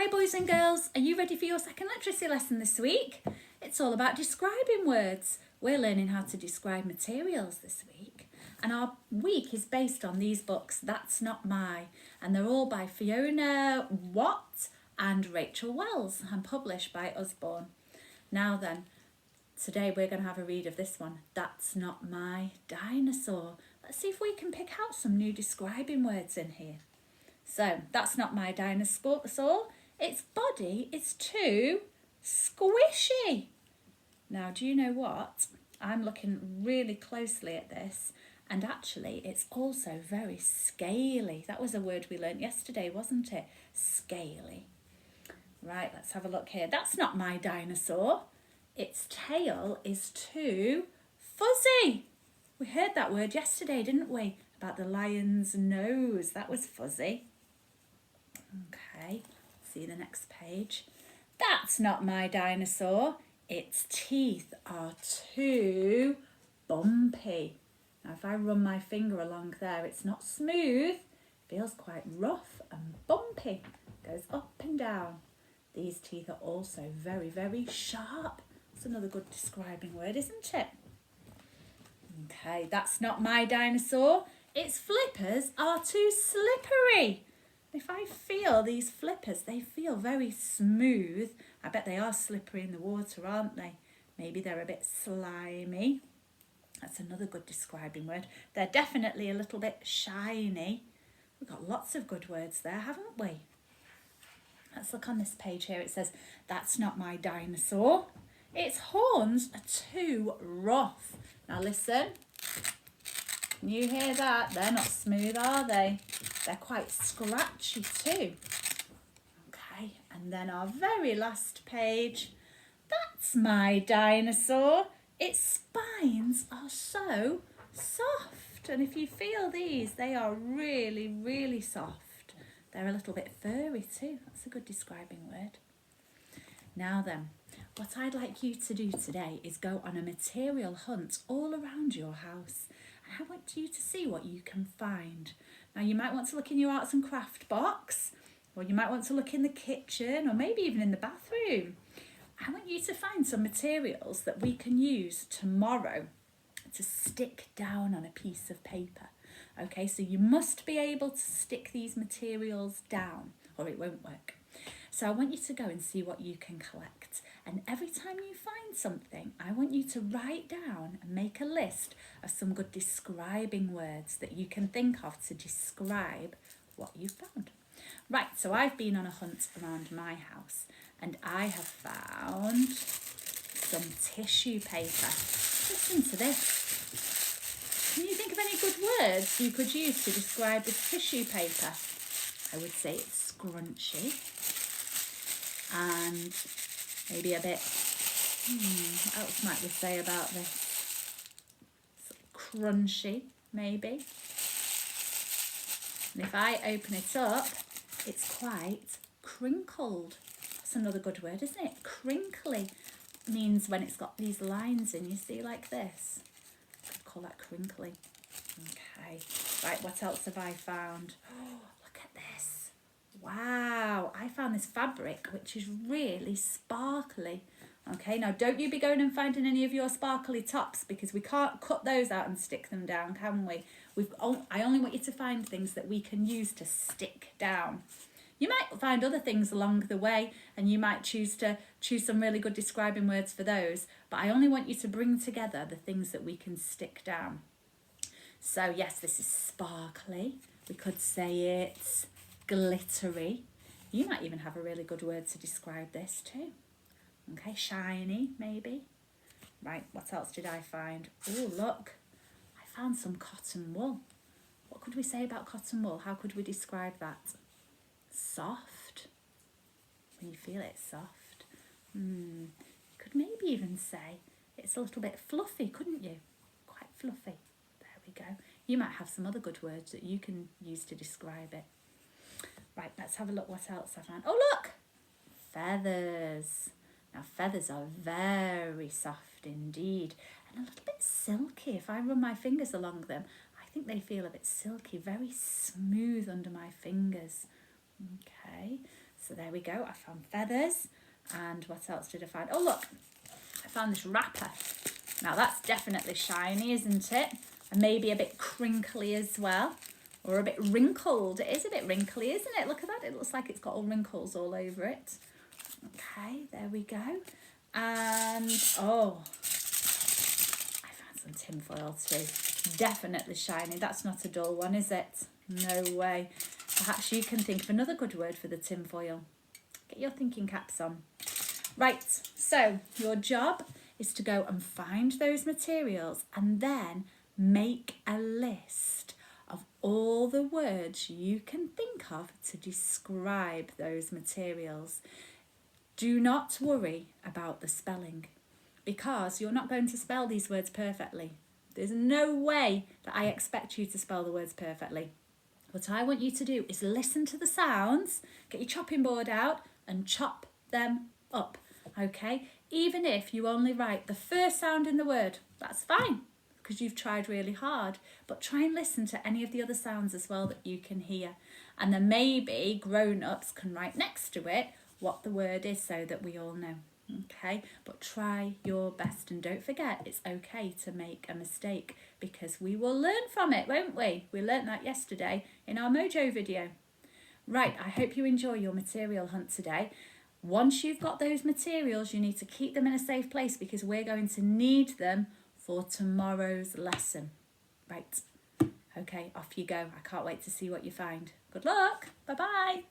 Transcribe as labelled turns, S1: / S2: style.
S1: Hi boys and girls, are you ready for your second literacy lesson this week? It's all about describing words. We're learning how to describe materials this week. And our week is based on these books, That's Not My. And they're all by Fiona Watt and Rachel Wells and published by Usborne. Now then, today we're going to have a read of this one, That's Not My Dinosaur. Let's see if we can pick out some new describing words in here. So, that's not my dinosaur. Its body is too squishy. Now, do you know what? I'm looking really closely at this, and actually it's also very scaly. That was a word we learnt yesterday, wasn't it? Scaly. Right, let's have a look here. That's not my dinosaur. Its tail is too fuzzy. We heard that word yesterday, didn't we? About the lion's nose. That was fuzzy. Okay, see the next page. That's not my dinosaur. Its teeth are too bumpy. Now if I run my finger along there, it's not smooth. Feels quite rough and bumpy. Goes up and down. These teeth are also very, very sharp. That's another good describing word, isn't it? Okay, that's not my dinosaur. Its flippers are too slippery. If I feel these flippers, they feel very smooth. I bet they are slippery in the water, aren't they? Maybe they're a bit slimy. That's another good describing word. They're definitely a little bit shiny. We've got lots of good words there, haven't we? Let's look on this page here. It says, that's not my dinosaur. Its horns are too rough. Now listen. Can you hear that? They're not smooth, are they? They're quite scratchy too. Okay, and then our very last page. That's my dinosaur. Its spines are so soft. And if you feel these, they are really, really soft. They're a little bit furry too. That's a good describing word. Now then, what I'd like you to do today is go on a material hunt all around your house. And I want you to see what you can find. Now you might want to look in your arts and craft box, or you might want to look in the kitchen, or maybe even in the bathroom. I want you to find some materials that we can use tomorrow to stick down on a piece of paper. Okay, so you must be able to stick these materials down or it won't work. So I want you to go and see what you can collect. And every time you find something, I want you to write down and make a list of some good describing words that you can think of to describe what you've found. Right, so I've been on a hunt around my house and I have found some tissue paper. Listen to this. Can you think of any good words you could use to describe this tissue paper? I would say it's scrunchy and maybe a bit, what else might we say about this? Crunchy, maybe. And if I open it up, it's quite crinkled. That's another good word, isn't it? Crinkly means when it's got these lines in, you see, like this. I could call that crinkly. Okay, right, what else have I found? Oh, look at this. Wow, I found this fabric which is really sparkly. Okay, now don't you be going and finding any of your sparkly tops because we can't cut those out and stick them down, can we? I only want you to find things that we can use to stick down. You might find other things along the way and you might choose some really good describing words for those, but I only want you to bring together the things that we can stick down. So yes, this is sparkly. We could say it's glittery. You might even have a really good word to describe this too. Okay, shiny maybe. Right, what else did I find? Oh, look, I found some cotton wool. What could we say about cotton wool? How could we describe that? Soft. When you feel it, soft. You could maybe even say it's a little bit fluffy, couldn't you? Quite fluffy. There we go. You might have some other good words that you can use to describe it. Right, let's have a look what else I found. Oh, look! Feathers. Now, feathers are very soft indeed and a little bit silky. If I run my fingers along them, I think they feel a bit silky, very smooth under my fingers. Okay, So there we go. I found feathers. And what else did I find? Oh, look, I found this wrapper. Now that's definitely shiny, isn't it? And maybe a bit crinkly as well. Or a bit wrinkled. It is a bit wrinkly, isn't it? Look at that. It looks like it's got all wrinkles all over it. Okay, there we go. And, oh, I found some tinfoil too. Definitely shiny. That's not a dull one, is it? No way. Perhaps you can think of another good word for the tinfoil. Get your thinking caps on. Right, so your job is to go and find those materials and then make a list of all the words you can think of to describe those materials. Do not worry about the spelling because you're not going to spell these words perfectly. There's no way that I expect you to spell the words perfectly. What I want you to do is listen to the sounds, get your chopping board out and chop them up, okay? Even if you only write the first sound in the word, that's fine because you've tried really hard. But try and listen to any of the other sounds as well that you can hear. And then maybe grown-ups can write next to it what the word is so that we all know, okay? But try your best and don't forget it's okay to make a mistake because we will learn from it, won't we? We learnt that yesterday in our Mojo video. Right, I hope you enjoy your material hunt today. Once you've got those materials, you need to keep them in a safe place because we're going to need them for tomorrow's lesson. Right, okay, off you go. I can't wait to see what you find. Good luck. Bye-bye.